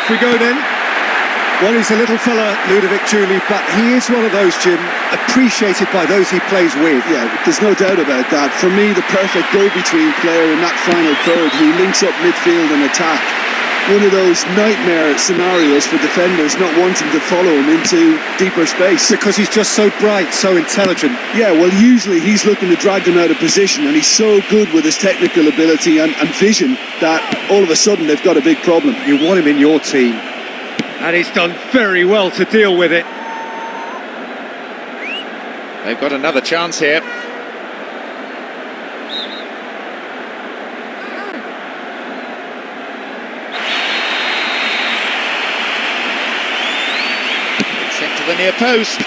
Off we go then. Well, he's a little fella, Ludovic Julie, but he is one of those, Jim, appreciated by those he plays with. Yeah, there's no doubt about that. For me, the perfect go-between player in that final third. He links up midfield and attack. One of those nightmare scenarios for defenders not wanting to follow him into deeper space. Because he's just so bright, so intelligent. Yeah, well, usually he's looking to drag them out of position, and he's so good with his technical ability and vision that all of a sudden they've got a big problem. You want him in your team. And he's done very well to deal with it. They've got another chance here. It's sent to the near post.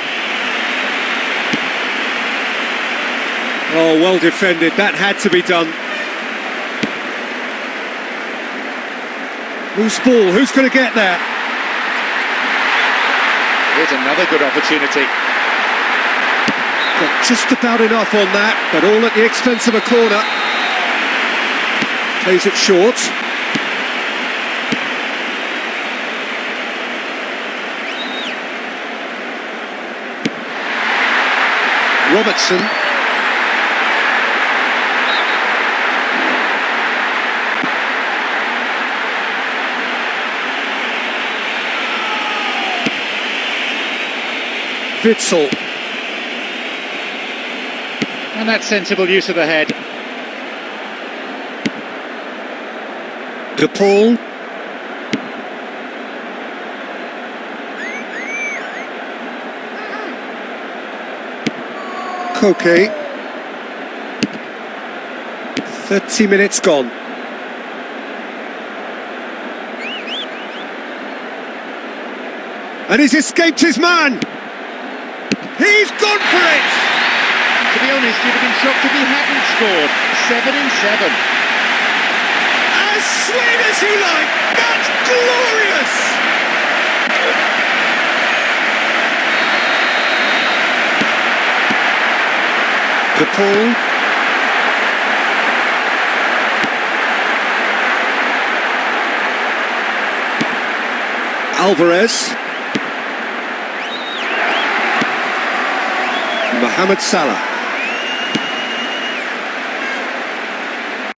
Oh, well defended. That had to be done. Who's ball? Who's going to get there? Here's another good opportunity. Got just about enough on that, but all at the expense of a corner. Plays it short. Robertson. Witsel. And that's sensible use of the head. De Paul. Koke. 30 minutes gone. And he's escaped his man. He's gone for it! To be honest, you'd have been shocked if he hadn't scored. 7 in 7. As sweet as you like! That's glorious! De Paul. Alvarez. Mohamed Salah.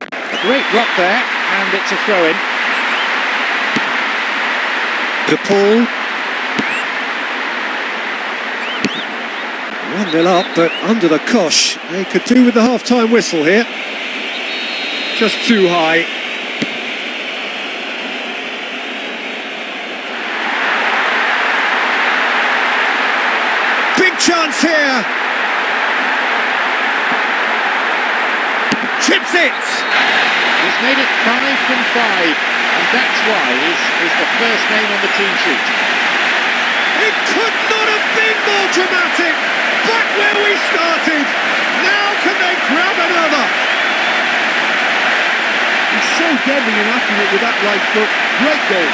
A great block there, and it's a throw-in. De Paul. 1-0 up, but under the cosh. They could do with the half-time whistle here. Just too high. Big chance here. Chips it! He's made it 5 from 5, and that's why he's the first name on the team sheet. It could not have been more dramatic! Back where we started! Now can they grab another? He's so deadly and accurate with that right foot. Great goal.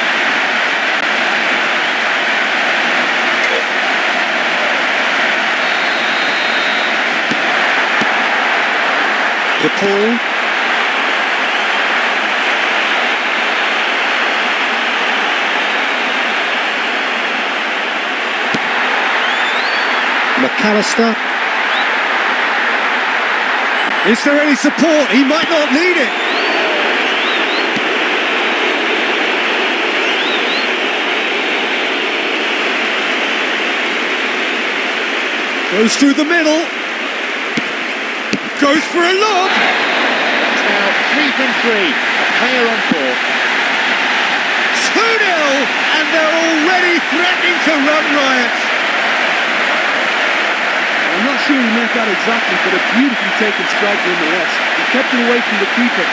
De Paul. McAllister. Is there any support? He might not need it. Goes through the middle. Goes for a lob. It's now 3 from 3. A player on 4. 2-0, and they're already threatening to run riot. I'm not sure he meant that exactly, but a beautifully taken strike nonetheless. He kept it away from the keeper.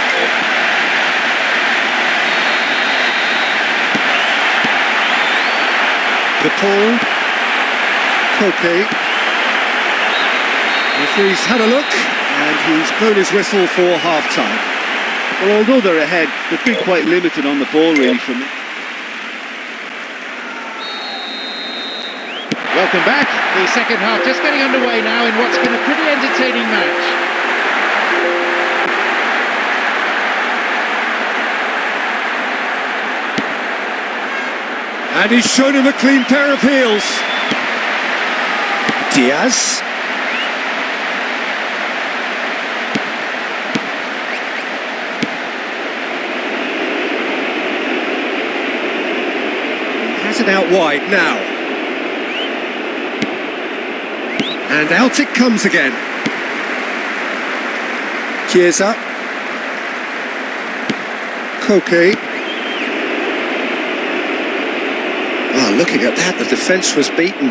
De Paul. Koke. Referee's had a look, and he's blown his whistle for half-time. Well, although they're ahead, they've been quite limited on the ball, really, for me. Welcome back. The second half just getting underway now in what's been a pretty entertaining match. And he's shown him a clean pair of heels. Diaz. Has it out wide now. And out it comes again. Chiesa. Koke. Oh, looking at that, the defence was beaten.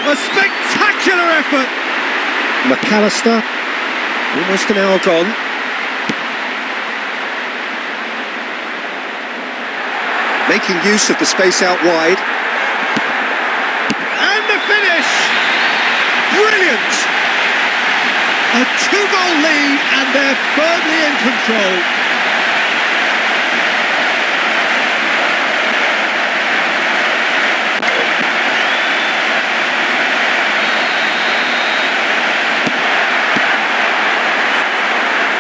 A spectacular effort! McAllister. Almost an hour gone. Making use of the space out wide. And the finish! Brilliant! A 2-goal lead and they're firmly in control.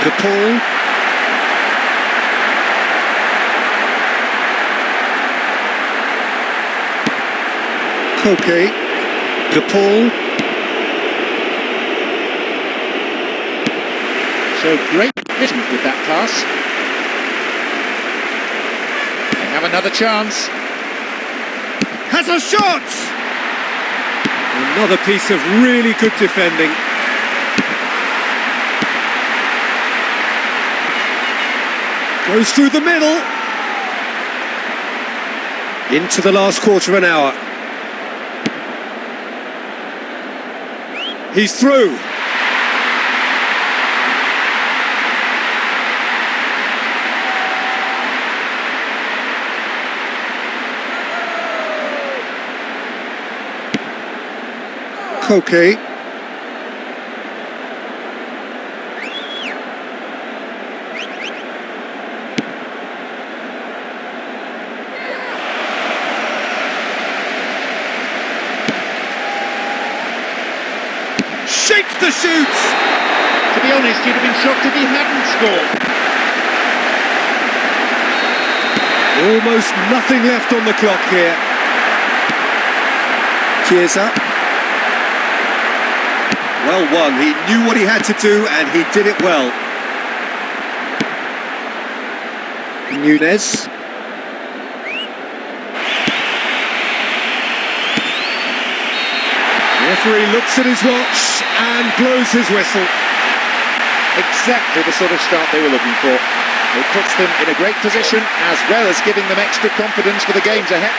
De Paul. Koke. De Paul. So great vision with that pass. They have another chance. Has a shot! Another piece of really good defending. Goes through the middle. Into the last quarter of an hour. He's through. Koke. Shakes the shoot! To be honest, you'd have been shocked if he hadn't scored. Almost nothing left on the clock here. Chiesa. Well won. He knew what he had to do and he did it well. Nunez. The referee looks at his watch and blows his whistle. Exactly the sort of start they were looking for. It puts them in a great position as well as giving them extra confidence for the games ahead.